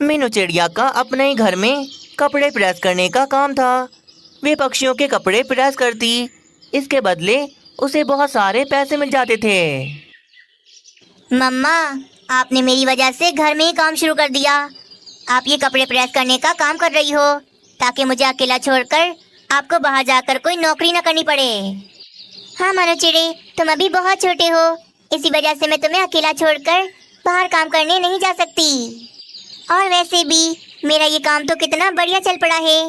मीनू चिड़िया का अपने ही घर में कपड़े प्रेस करने का काम था। वे पक्षियों के कपड़े प्रेस करती, इसके बदले उसे बहुत सारे पैसे मिल जाते थे। मम्मा, आपने मेरी वजह से घर में ही काम शुरू कर दिया। आप ये कपड़े प्रेस करने का काम कर रही हो ताकि मुझे अकेला छोड़कर आपको बाहर जाकर कोई नौकरी न करनी पड़े। हाँ मानो चिड़े, तुम अभी बहुत छोटे हो, इसी वजह से मैं तुम्हें अकेला छोड़कर बाहर काम करने नहीं जा सकती। और वैसे भी मेरा ये काम तो कितना बढ़िया चल पड़ा है।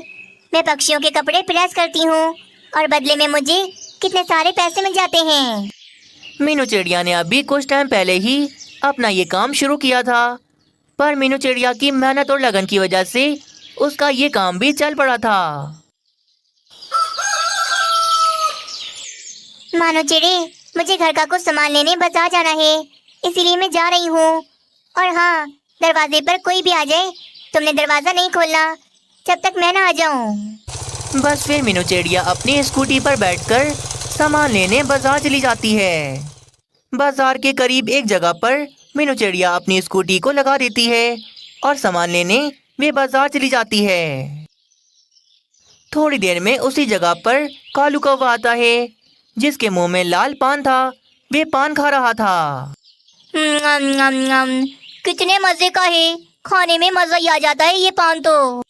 मैं पक्षियों के कपड़े प्रेस करती हूँ और बदले में मुझे कितने सारे पैसे मिल जाते हैं। मीनू चिड़िया ने अभी कुछ टाइम पहले ही अपना ये काम शुरू किया था, पर मीनू चिड़िया की मेहनत और लगन की वजह से उसका ये काम भी चल पड़ा था। मानो चिड़े, मुझे घर का कुछ सामान लेने बाजार जाना है, इसीलिए मैं जा रही हूँ। और हाँ, दरवाजे पर कोई भी आ जाए, तुमने दरवाजा नहीं खोलना जब तक मैं ना आ जाऊँ। बस फिर मीनू चिड़िया अपनी स्कूटी पर बैठकर सामान लेने बाजार चली जाती है। बाजार के करीब एक जगह पर मीनू चिड़िया अपनी स्कूटी को लगा देती है और सामान लेने वे बाजार चली जाती है। थोड़ी देर में उसी जगह पर कालू कौवा आता है, जिसके मुंह में लाल पान था। वे पान खा रहा था। कितने मजे का है, खाने में मजा ही आ जाता है ये पान तो।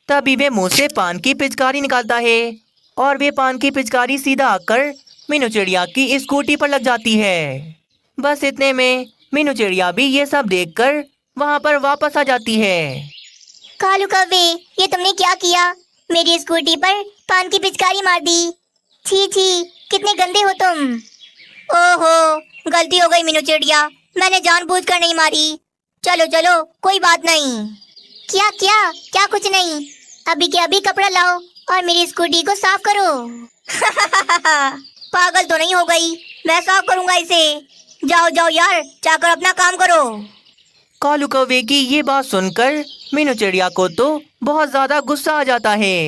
तभी वे मुंह से पान की पिचकारी निकालता है और वे पान की पिचकारी सीधा आकर मीनू चिड़िया की स्कूटी पर लग जाती है। बस इतने में मीनू चिड़िया भी ये सब देखकर वहाँ पर वापस आ जाती है। कालू कौवे, ये तुमने क्या किया? मेरी स्कूटी पर पान की पिचकारी मार दी। छी छी, कितने गंदे हो तुम। ओहो, गलती हो गई मीनू चिड़िया, मैंने जानबूझकर नहीं मारी। चलो चलो, कोई बात नहीं। क्या क्या क्या? कुछ नहीं, अभी के अभी कपड़ा लाओ और मेरी स्कूटी को साफ करो। पागल तो नहीं हो गई? मैं साफ करूंगा इसे। जाओ जाओ यार, जाकर अपना काम करो। कालू कौवे की ये बात सुनकर मीनू चिड़िया को तो बहुत ज्यादा गुस्सा आ जाता है।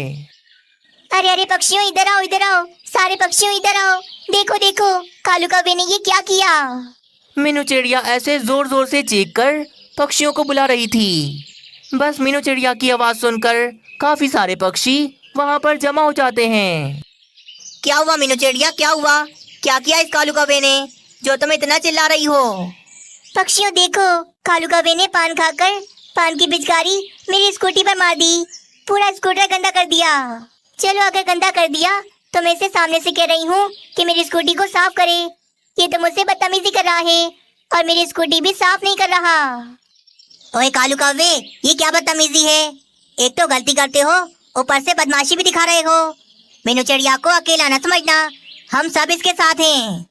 अरे अरे पक्षियों, इधर आओ इधर आओ, सारे पक्षियों इधर आओ। देखो देखो, कालू कौवे ने ये क्या किया। मीनू चिड़िया ऐसे जोर जोर से चीख कर पक्षियों को बुला रही थी। बस मीनू चिड़िया की आवाज सुनकर काफी सारे पक्षी वहाँ पर जमा हो जाते हैं। क्या हुआ मीनू चिड़िया, क्या हुआ? क्या किया इस कालू कौवे ने जो तुम इतना चिल्ला रही हो? पक्षियों देखो, कालू कौवे ने पान खाकर पान की पिचकारी मेरी स्कूटी पर मार दी। पूरा स्कूटर गंदा कर दिया। चलो, अगर गंदा कर दिया तो मैं इसे सामने से कह रही हूँ कि मेरी स्कूटी को साफ करे। ये तो मुझसे बदतमीजी कर रहा है और मेरी स्कूटी भी साफ नहीं कर रहा। ओए कालू कौवे, ये क्या बदतमीजी है? एक तो गलती करते हो, ऊपर से बदमाशी भी दिखा रहे हो। मीनू चिड़िया को अकेला न समझना, हम सब इसके साथ हैं।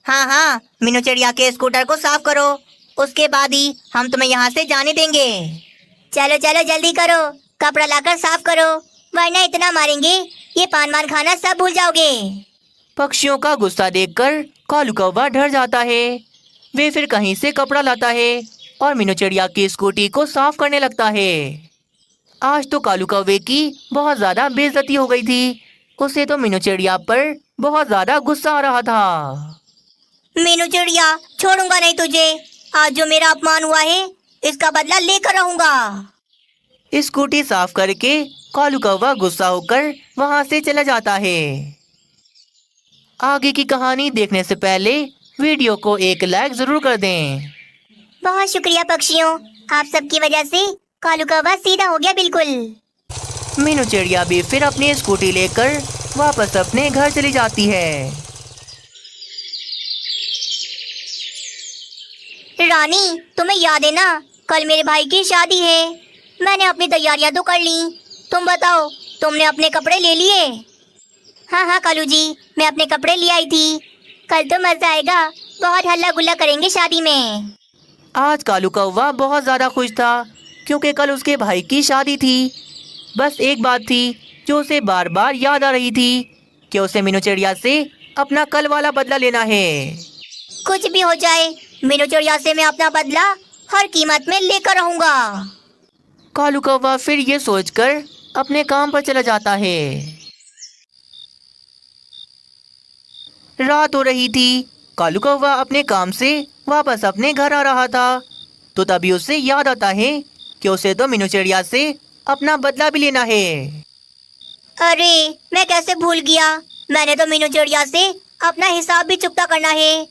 हाँ हाँ, मीनू चिड़िया के स्कूटर को साफ करो, उसके बाद ही हम तुम्हें यहाँ से जाने देंगे। चलो चलो, जल्दी करो, कपड़ा लाकर साफ करो, वरना इतना मारेंगे ये पान मान खाना सब भूल जाओगे। पक्षियों का गुस्सा देखकर कालू कौवा डर जाता है। वे फिर कहीं से कपड़ा लाता है और मीनू चिड़िया की स्कूटी को साफ करने लगता है। आज तो कालू कौवे की बहुत ज्यादा बेइज्जती हो गई थी। उसे तो मीनू चिड़िया पर बहुत ज्यादा गुस्सा आ रहा था। मीनू चिड़िया, छोड़ूंगा नहीं तुझे। आज जो मेरा अपमान हुआ है, इसका बदला लेकर रहूंगा। स्कूटी साफ करके कालू कौवा गुस्सा होकर वहाँ से चला जाता है। आगे की कहानी देखने से पहले वीडियो को एक लाइक जरूर कर दें। बहुत शुक्रिया पक्षियों, आप सबकी वजह से कालू कौवा सीधा हो गया बिल्कुल। मीनू चिड़िया भी फिर अपनी स्कूटी लेकर वापस अपने घर चली जाती है। रानी, तुम्हें याद है ना, कल मेरे भाई की शादी है। मैंने अपनी तैयारियां तो कर ली। तुम बताओ, तुमने अपने कपड़े ले लिए? हाँ हाँ कालू जी, मैं अपने कपड़े ले आई थी। कल तो मजा आएगा, बहुत हल्ला गुल्ला करेंगे शादी में। आज कालू कौवा बहुत ज्यादा खुश था क्योंकि कल उसके भाई की शादी थी। बस एक बात थी जो उसे बार बार याद आ रही थी कि उसे मीनू चिड़िया से अपना कल वाला बदला लेना है। कुछ भी हो जाए, मीनू चिड़िया से मैं अपना बदला हर कीमत में लेकर रहूंगा। कालू कौवा फिर ये सोचकर अपने काम पर चला जाता है। रात हो रही थी। कालू कौवा अपने काम से वापस अपने घर आ रहा था तो तभी उसे याद आता है कि उसे तो मीनू चिड़िया से अपना बदला भी लेना है। अरे मैं कैसे भूल गया, मैंने तो मीनू चिड़िया से अपना हिसाब भी चुकता करना है।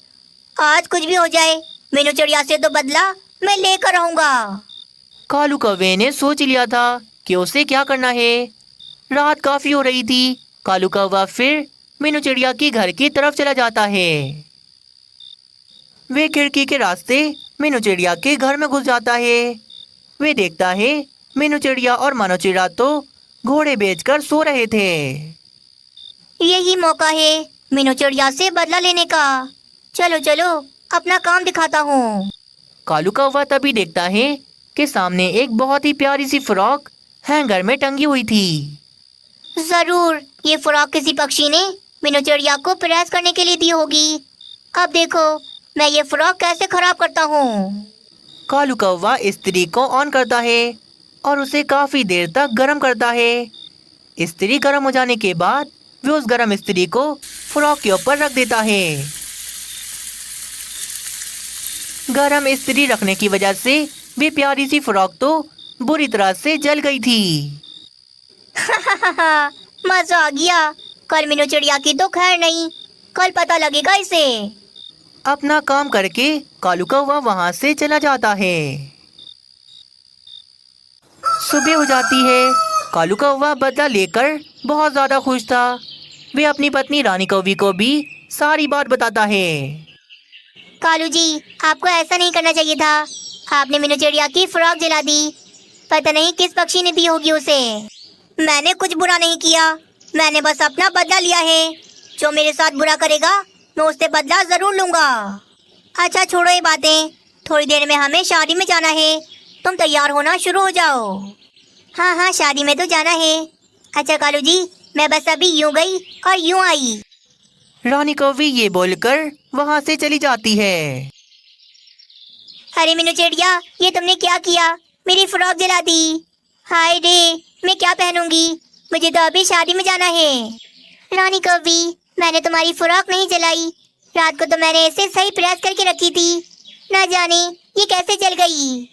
आज कुछ भी हो जाए, मीनू चिड़िया से तो बदला मैं लेकर रहूंगा। कालू कौवे ने सोच लिया था कि उसे क्या करना है। रात काफी हो रही थी। कालू कौवा फिर मीनू चिड़िया की घर की तरफ चला जाता है। वे खिड़की के रास्ते मीनू चिड़िया के घर में घुस जाता है। वे देखता है मीनू चिड़िया और मानो चिड़ा तो घोड़े बेचकर सो रहे थे। यही मौका है मीनू चिड़िया से बदला लेने का। चलो चलो अपना काम दिखाता हूँ। कालू कौवा तभी देखता है कि सामने एक बहुत ही प्यारी सी फ्रॉक हैंगर में टंगी हुई थी। जरूर ये फ्रॉक किसी पक्षी ने मीनू चिड़िया को प्रेस करने के लिए दी होगी। अब देखो मैं ये फ्रॉक कैसे खराब करता हूँ। कालू कौवा इस्त्री को ऑन करता है और उसे काफी देर तक गर्म करता है। इस्त्री गर्म हो जाने के बाद वे उस गर्म इस्त्री को फ्रॉक के ऊपर रख देता है। गर्म इस्त्री रखने की वजह से वे प्यारी सी फ्रॉक तो बुरी तरह से जल गई थी। मजा आ गया। कल मीनू चिड़िया की तो खैर नहीं, कल पता लगेगा इसे। अपना काम करके कालू कौवा वहां से चला जाता है। सुबह हो जाती है। कालू कौवा बदला लेकर बहुत ज्यादा खुश था। वे अपनी पत्नी रानी कौवी को भी सारी बात बताता है। कालू जी आपको ऐसा नहीं करना चाहिए था। आपने मीनू चिड़िया की फ्रॉक जला दी। पता नहीं किस पक्षी ने दी होगी उसे। मैंने कुछ बुरा नहीं किया, मैंने बस अपना बदला लिया है। जो मेरे साथ बुरा करेगा मैं उससे बदला जरूर लूंगा। अच्छा छोड़ो ये बातें, थोड़ी देर में हमें शादी में जाना है। तुम तैयार होना शुरू हो जाओ। हाँ हाँ शादी में तो जाना है। अच्छा कालू जी मैं बस अभी यूं गई और यूं आई। रानी कौवी ये बोलकर वहां से चली जाती है। अरे मीनू चिड़िया ये तुमने क्या किया, मेरी फ्रॉक जला दी। हाय रे मैं क्या पहनूंगी, मुझे तो अभी शादी में जाना है। रानी कौवी मैंने तुम्हारी फ्रॉक नहीं जलाई, रात को तो मैंने इसे सही प्रेस करके रखी थी। ना जाने ये कैसे जल गई।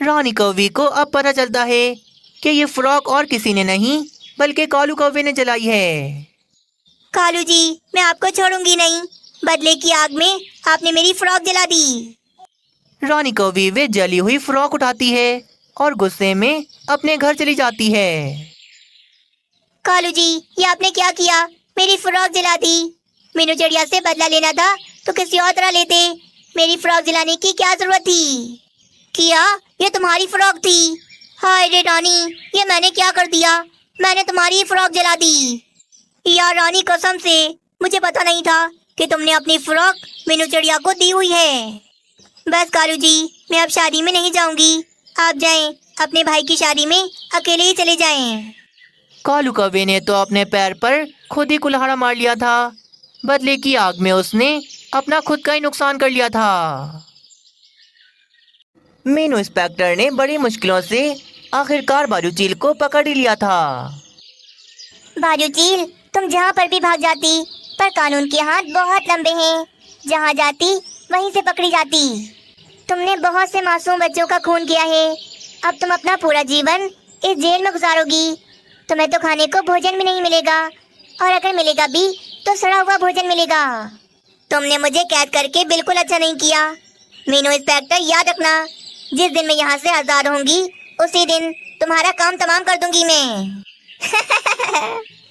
रानी कौवी को अब पता चलता है कि ये फ्रॉक और किसी ने नहीं बल्कि कालू कौवे ने जलाई है। कालू जी मैं आपको छोड़ूंगी नहीं, बदले की आग में आपने मेरी फ्रॉक जला दी। रानी कौवी वे जली हुई फ्रॉक उठाती है और गुस्से में अपने घर चली जाती है। कालू जी ये आपने क्या किया, मेरी फ्रॉक जला दी। मीनू चिड़िया से बदला लेना था तो किसी और तरह लेते, मेरी फ्रॉक जलाने की क्या जरूरत थी। किया ये तुम्हारी फ्रॉक थी। हाय रे रानी ये मैंने क्या कर दिया, मैंने तुम्हारी फ्रॉक जला दी। यार रानी कसम से मुझे पता नहीं था कि तुमने अपनी फ्रॉक मीनू चिड़िया को दी हुई है। बस कालू जी मैं अब शादी में नहीं जाऊंगी, आप जाएं अपने भाई की शादी में अकेले ही चले जाएं। कालू कौवे ने तो अपने पैर पर खुद ही कुल्हाड़ा मार लिया था। बदले की आग में उसने अपना खुद का ही नुकसान कर लिया था। मीनू इंस्पेक्टर ने बड़ी मुश्किलों से आखिरकार बाजू चील को पकड़ ही लिया था। बाजू चील तुम जहाँ पर भी भाग जाती, पर कानून के हाथ बहुत लंबे हैं, जहाँ जाती वहीं से पकड़ी जाती। तुमने बहुत से मासूम बच्चों का खून किया है, अब तुम अपना पूरा जीवन इस जेल में गुजारोगी। तुम्हें तो खाने को भोजन भी नहीं मिलेगा, और अगर मिलेगा भी तो सड़ा हुआ भोजन मिलेगा। तुमने मुझे कैद करके बिल्कुल अच्छा नहीं किया। मीनू इंस्पेक्टर याद रखना, जिस दिन मैं यहाँ से आज़ाद होंगी उसी दिन तुम्हारा काम तमाम कर दूंगी मैं।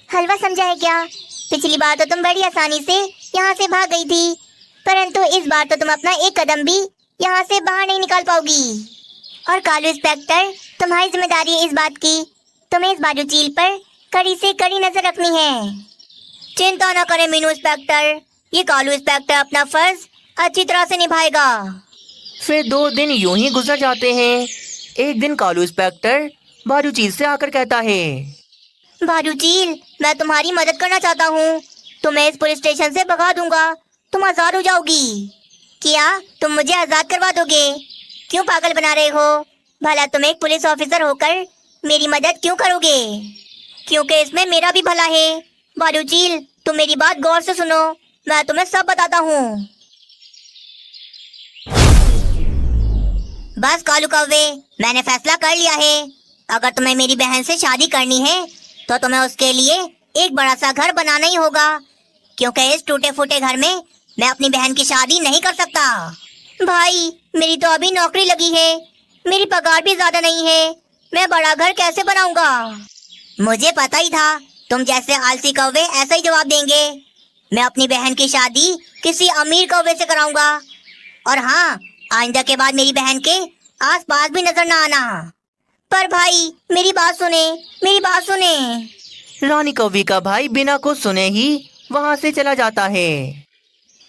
हलवा समझा है क्या? पिछली बार तो तुम बड़ी आसानी से यहाँ से भाग गई थी, परंतु इस बार तो तुम अपना एक कदम भी यहाँ से बाहर नहीं निकाल पाओगी। और कालू इंस्पेक्टर तुम्हारी जिम्मेदारी है इस बात की, तुम्हें इस बाजू चील पर कड़ी से कड़ी नजर रखनी है। चिंता न करें मीनू इंस्पेक्टर, ये कालू इंस्पेक्टर अपना फर्ज अच्छी तरह से निभाएगा। फिर 2 दिन यूं ही गुजर जाते हैं। एक दिन कालू इंस्पेक्टर बाजू चील से आकर कहता है, बाजू चील मैं तुम्हारी मदद करना चाहता हूँ, तुम्हें इस पुलिस स्टेशन से भगा दूंगा, तुम आजाद हो जाओगी। क्या तुम मुझे आजाद करवा दोगे? क्यों पागल बना रहे हो? भला तुम एक पुलिस ऑफिसर होकर मेरी मदद क्यों करोगे? क्योंकि इसमें मेरा भी भला है। बाजू चील तुम मेरी बात गौर से सुनो, मैं तुम्हें सब बताता हूँ। बस कालू कौवे, मैंने फैसला कर लिया है। अगर तुम्हें मेरी बहन से शादी करनी है तो तुम्हें उसके लिए एक बड़ा सा घर बनाना ही होगा, क्योंकि इस टूटे फूटे घर में मैं अपनी बहन की शादी नहीं कर सकता। भाई, मेरी तो अभी नौकरी लगी है, मेरी पगार भी ज्यादा नहीं है, मैं बड़ा घर कैसे बनाऊंगा? मुझे पता ही था तुम जैसे आलसी कौवे ऐसा ही जवाब देंगे। मैं अपनी बहन की शादी किसी अमीर कौवे से कराऊंगा। और हाँ, आइंदा के बाद मेरी बहन के आसपास भी नजर ना आना। पर भाई, मेरी बात सुने, मेरी बात सुने। रानी कौवी का भाई बिना कुछ सुने ही वहाँ से चला जाता है।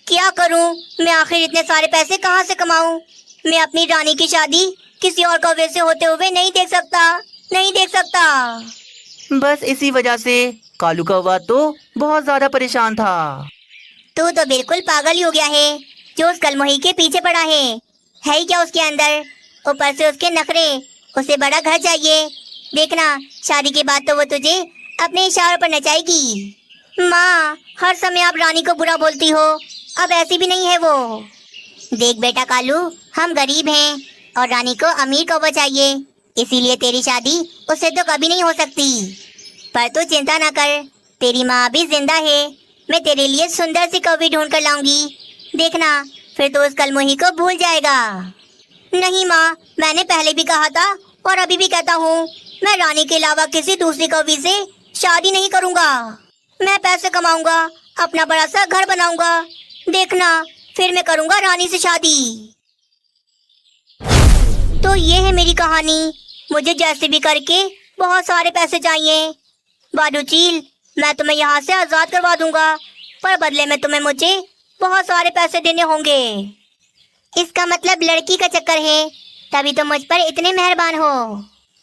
क्या करूं? मैं आखिर इतने सारे पैसे कहाँ से कमाऊं? मैं अपनी रानी की शादी किसी और कौवे से होते हुए नहीं देख सकता, नहीं देख सकता। बस इसी वजह से कालू कौवा तो बहुत ज्यादा परेशान था। तू तो बिल्कुल पागल ही हो गया है, जो उस कलमोही के पीछे पड़ा है ही क्या उसके अंदर? ऊपर से उसके नखरे, उसे बड़ा घर चाहिए। देखना, शादी के बाद तो वो तुझे अपने इशारों पर नचाएगी। माँ, हर समय आप रानी को बुरा बोलती हो, अब ऐसी भी नहीं है वो। देख बेटा कालू, हम गरीब हैं और रानी को अमीर कौवा चाहिए, इसीलिए तेरी शादी उससे तो कभी नहीं हो सकती। पर तू चिंता ना कर, तेरी माँ भी जिंदा है। मैं तेरे लिए सुंदर सी कौवी ढूंढ कर लाऊंगी। देखना, फिर तो उस कलमोही को भूल जाएगा। नहीं माँ, मैंने पहले भी कहा था और अभी भी कहता हूँ, मैं रानी के अलावा किसी दूसरी कौवी से शादी नहीं करूँगा। मैं पैसे कमाऊंगा, अपना बड़ा सा घर बनाऊंगा। देखना, फिर मैं करूँगा रानी से शादी। तो ये है मेरी कहानी। मुझे जैसे भी करके बहुत सारे पैसे चाहिए। बालूचील, मैं तुम्हें यहाँ से आजाद करवा दूंगा, पर बदले में तुम्हें मुझे बहुत सारे पैसे देने होंगे। इसका मतलब लड़की का चक्कर है, तभी तुम मुझ पर इतने मेहरबान हो।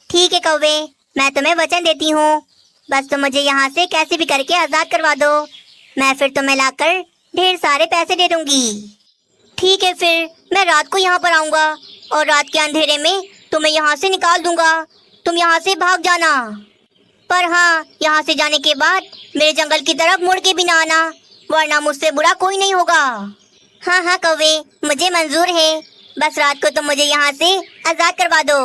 ठीक है कौवे, मैं तुम्हें वचन देती हूँ, बस तुम मुझे यहाँ से कैसे भी करके आजाद करवा दो। मैं फिर तुम्हें लाकर ढेर सारे पैसे दे दूंगी। ठीक है, फिर मैं रात को यहाँ पर आऊँगा और रात के अंधेरे में तुम्हें यहाँ से निकाल दूंगा। तुम यहाँ से भाग जाना, पर हाँ, यहाँ से जाने के बाद मेरे जंगल की तरफ मुड़ के भी ना आना, वरना मुझसे बुरा कोई नहीं होगा। हाँ हाँ कौवे, मुझे मंजूर है, बस रात को तुम मुझे यहाँ से आजाद करवा दो।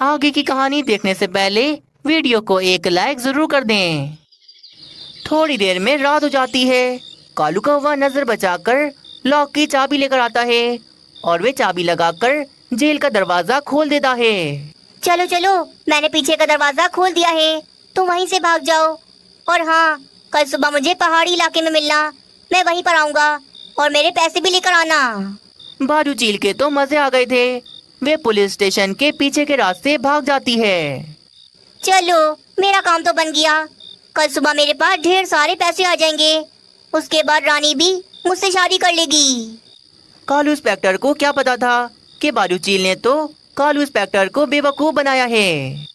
आगे की कहानी देखने से पहले वीडियो को एक लाइक जरूर कर दें। थोड़ी देर में रात हो जाती है। कालू कौवा नजर बचाकर लॉक की चाबी लेकर आता है और वे चाबी लगाकर जेल का दरवाजा खोल देता है। चलो चलो, मैंने पीछे का दरवाजा खोल दिया है, तुम वहीं से भाग जाओ। और हाँ, कल सुबह मुझे पहाड़ी इलाके में मिलना, मैं वहीं पर आऊँगा और मेरे पैसे भी लेकर आना। बालूचील के तो मजे आ गए थे। वे पुलिस स्टेशन के पीछे के रास्ते भाग जाती है। चलो, मेरा काम तो बन गया। कल सुबह मेरे पास ढेर सारे पैसे आ जाएंगे, उसके बाद रानी भी मुझसे शादी कर लेगी। कालू इंस्पेक्टर को क्या पता था कि बालूचील ने तो कालू इंस्पेक्टर को बेवकूफ बनाया है।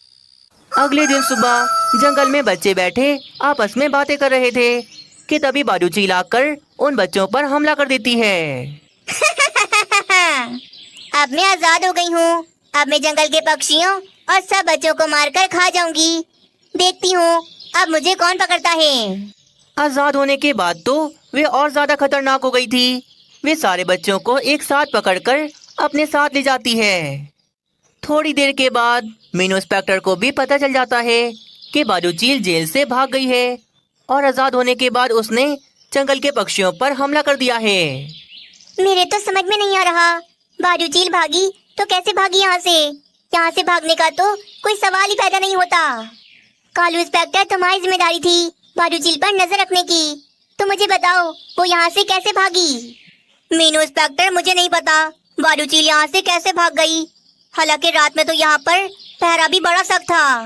अगले दिन सुबह जंगल में बच्चे बैठे आपस में बातें कर रहे थे कि तभी बालूचील आकर उन बच्चों पर हमला कर देती है। अब मैं आजाद हो गई हूँ। अब मैं जंगल के पक्षियों और सब बच्चों को मारकर खा जाऊंगी। देखती हूँ अब मुझे कौन पकड़ता है। आजाद होने के बाद तो वे और ज्यादा खतरनाक हो गई थी। वे सारे बच्चों को एक साथ पकड़कर अपने साथ ले जाती है। थोड़ी देर के बाद मीनू इंस्पेक्टर को भी पता चल जाता है कि बालूचील जेल से भाग गई है और आजाद होने के बाद उसने जंगल के पक्षियों पर हमला कर दिया है। मेरे तो समझ में नहीं आ रहा, बालूचील भागी तो कैसे भागी यहाँ से? यहाँ से भागने का तो कोई सवाल ही पैदा नहीं होता। कालू इंस्पेक्टर, तुम्हारी जिम्मेदारी थी बालूचील पर नजर रखने की, तो मुझे बताओ वो यहाँ से कैसे भागी? मीनू इंस्पेक्टर, मुझे नहीं पता बालूचील यहाँ से कैसे भाग गई। हालांकि रात में तो यहाँ पर पहरा भी बड़ा सख्त था।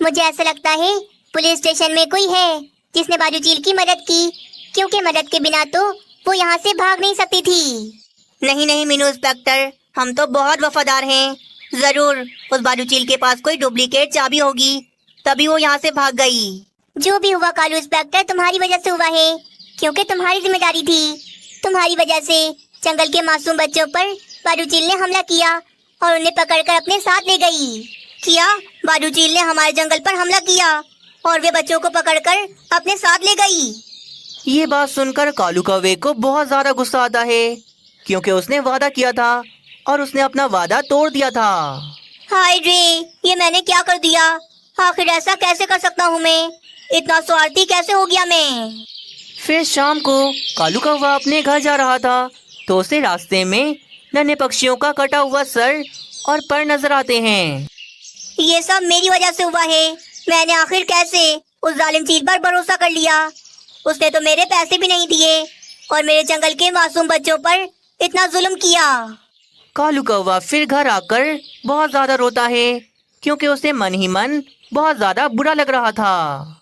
मुझे ऐसा लगता है पुलिस स्टेशन में कोई है जिसने बालूचील की मदद की, क्योंकि मदद के बिना तो वो यहाँ से भाग नहीं सकती थी। नहीं नहीं मीनू इंस्पेक्टर, हम तो बहुत वफादार हैं। जरूर उस बालूचील के पास कोई डुप्लीकेट चाबी होगी, तभी वो यहाँ से भाग गई। जो भी हुआ कालू इंस्पेक्टर, तुम्हारी वजह से हुआ है, क्योंकि तुम्हारी जिम्मेदारी थी। तुम्हारी वजह से जंगल के मासूम बच्चों पर बालूचील ने हमला किया और उन्हें पकड़कर अपने साथ ले गई। किया, बालूचील ने हमारे जंगल पर हमला किया और वे बच्चों को पकड़कर अपने साथ ले गई। ये बात सुनकर कालू कौवे को बहुत ज्यादा गुस्सा आता है, क्योंकि उसने वादा किया था और उसने अपना वादा तोड़ दिया था। हाय रे, ये मैंने क्या कर दिया? आखिर ऐसा कैसे कर सकता हूँ मैं? इतना स्वार्थी कैसे हो गया मैं? फिर शाम को कालू कौवा अपने घर जा रहा था तो उसे रास्ते में नन्हे पक्षियों का कटा हुआ सर और पर नजर आते हैं। ये सब मेरी वजह से हुआ है। मैंने आखिर कैसे उस जालिम चील पर भरोसा कर लिया? उसने तो मेरे पैसे भी नहीं दिए और मेरे जंगल के मासूम बच्चों पर इतना जुल्म किया। कालू कौवा फिर घर आकर बहुत ज्यादा रोता है क्योंकि उसे मन ही मन बहुत ज्यादा बुरा लग रहा था।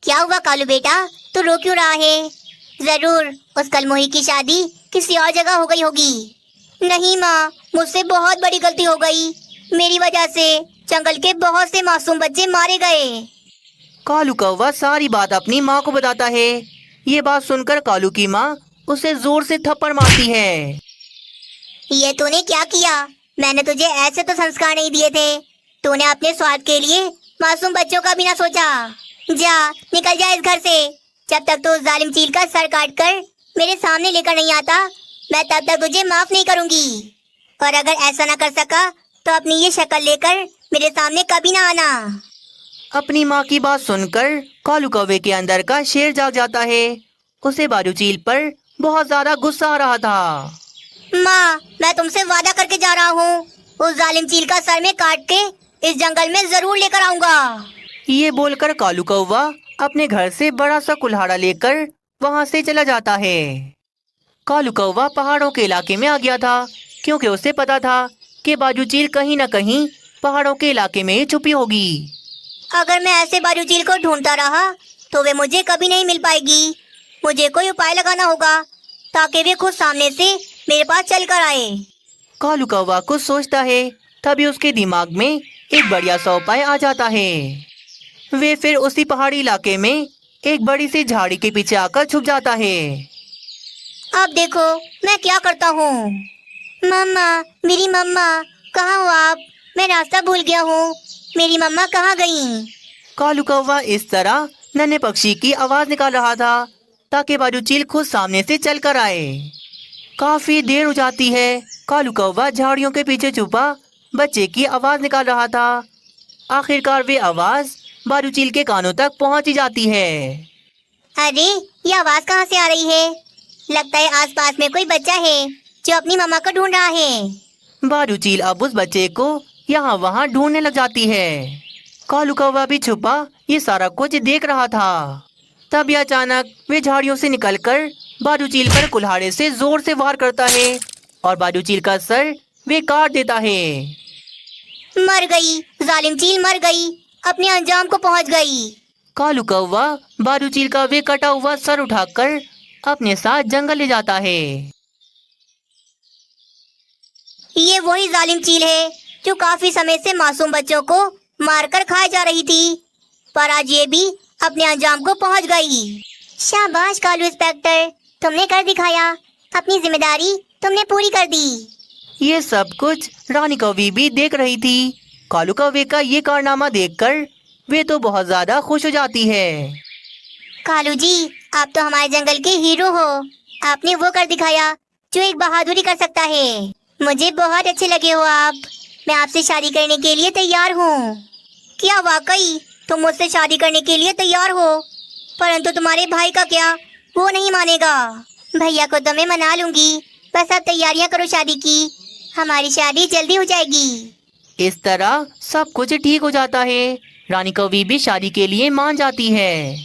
क्या हुआ कालू बेटा, तू रो क्यों रहा है? जरूर उस कलमोही की शादी किसी और जगह हो गई होगी। नहीं माँ, मुझसे बहुत बड़ी गलती हो गई। मेरी वजह से जंगल के बहुत से मासूम बच्चे मारे गए। कालू कौवा सारी बात अपनी माँ को बताता है। ये बात सुनकर कालू की माँ उसे जोर से थप्पड़ मारती है। ये तूने क्या किया? मैंने तुझे ऐसे तो संस्कार नहीं दिए थे। तूने अपने स्वार्थ के लिए मासूम बच्चों का भी ना सोचा। जा, निकल जा इस घर से। जब तक तू उस जालिम चील का सर काट कर मेरे सामने लेकर नहीं आता, मैं तब तक तुझे माफ नहीं करूंगी। और अगर ऐसा ना कर सका तो अपनी ये शक्ल लेकर मेरे सामने कभी ना आना। अपनी माँ की बात सुनकर कालू कौवे के अंदर का शेर जाग जाता है। उसे बाजू चील पर बहुत ज्यादा गुस्सा आ रहा था। माँ, मैं तुमसे वादा करके जा रहा हूँ, उस जालिम चील का सर में काट के इस जंगल में जरूर लेकर आऊंगा। ये बोलकर कालू कौवा अपने घर से बड़ा सा कुल्हाड़ा लेकर वहाँ से चला जाता है। कालू कौवा पहाड़ों के इलाके में आ गया था क्योंकि उसे पता था कि बाजू चील कहीं न कहीं पहाड़ों के इलाके में ही छुपी होगी। अगर मैं ऐसे बाजू चील को ढूंढता रहा तो वे मुझे कभी नहीं मिल पाएगी। मुझे कोई उपाय लगाना होगा ताकि वे खुद सामने से मेरे पास चल कर आए। कालू कौवा कुछ सोचता है, तभी उसके दिमाग में एक बढ़िया सा उपाय आ जाता है। वे फिर उसी पहाड़ी इलाके में एक बड़ी सी झाड़ी के पीछे आकर छुप जाता है। अब देखो मैं क्या करता हूँ। मम्मा, मेरी मम्मा, कहाँ हो आप? मैं रास्ता भूल गया हूँ। मेरी मम्मा कहाँ गई? कालू कौवा इस तरह नन्हे पक्षी की आवाज निकाल रहा था ताकि बाजू चील खुद सामने से चल कर आए। काफी देर हो जाती है। कालू कौवा झाड़ियों के पीछे छुपा बच्चे की आवाज निकाल रहा था। आखिरकार वे आवाज बाजू चील के कानों तक पहुंच ही जाती है। अरे, ये आवाज कहाँ से आ रही है? लगता है आसपास में कोई बच्चा है जो अपनी मम्मा को ढूंढ रहा है। बाजू चील अब उस बच्चे को यहाँ वहाँ ढूंढने लग जाती है। कालू कौवा भी छुपा ये सारा कुछ देख रहा था। तभी अचानक वे झाड़ियों से निकलकर बाजू चील पर कुल्हाड़े से जोर से वार करता है और बाजू चील का सर वे काट देता है। मर गई, जालिम चील मर गई, अपने अंजाम को पहुंच गई। कालू कौवा बाजू चील का वे कटा हुआ सर उठाकर अपने साथ जंगल ले जाता है। ये वही जालिम चील है जो काफी समय से मासूम बच्चों को मारकर खाई जा रही थी, पर आज ये भी अपने अंजाम को पहुंच गई। शाबाश कालू इंस्पेक्टर, तुमने कर दिखाया। अपनी जिम्मेदारी तुमने पूरी कर दी। ये सब कुछ रानी कौवी भी देख रही थी। कालू कौवे का ये कारनामा देखकर वे तो बहुत ज्यादा खुश हो जाती है। कालू जी, आप तो हमारे जंगल के हीरो हो। आपने वो कर दिखाया जो एक बहादुरी कर सकता है। मुझे बहुत अच्छे लगे हो आप। मैं आपसे शादी करने के लिए तैयार हूँ। क्या वाकई तुम मुझसे शादी करने के लिए तैयार हो? परंतु तुम्हारे भाई का क्या? वो नहीं मानेगा। भैया को तो मैं मना लूंगी, बस आप तैयारियां करो शादी की। हमारी शादी जल्दी हो जाएगी। इस तरह सब कुछ ठीक हो जाता है। रानी कौवी भी शादी के लिए मान जाती है।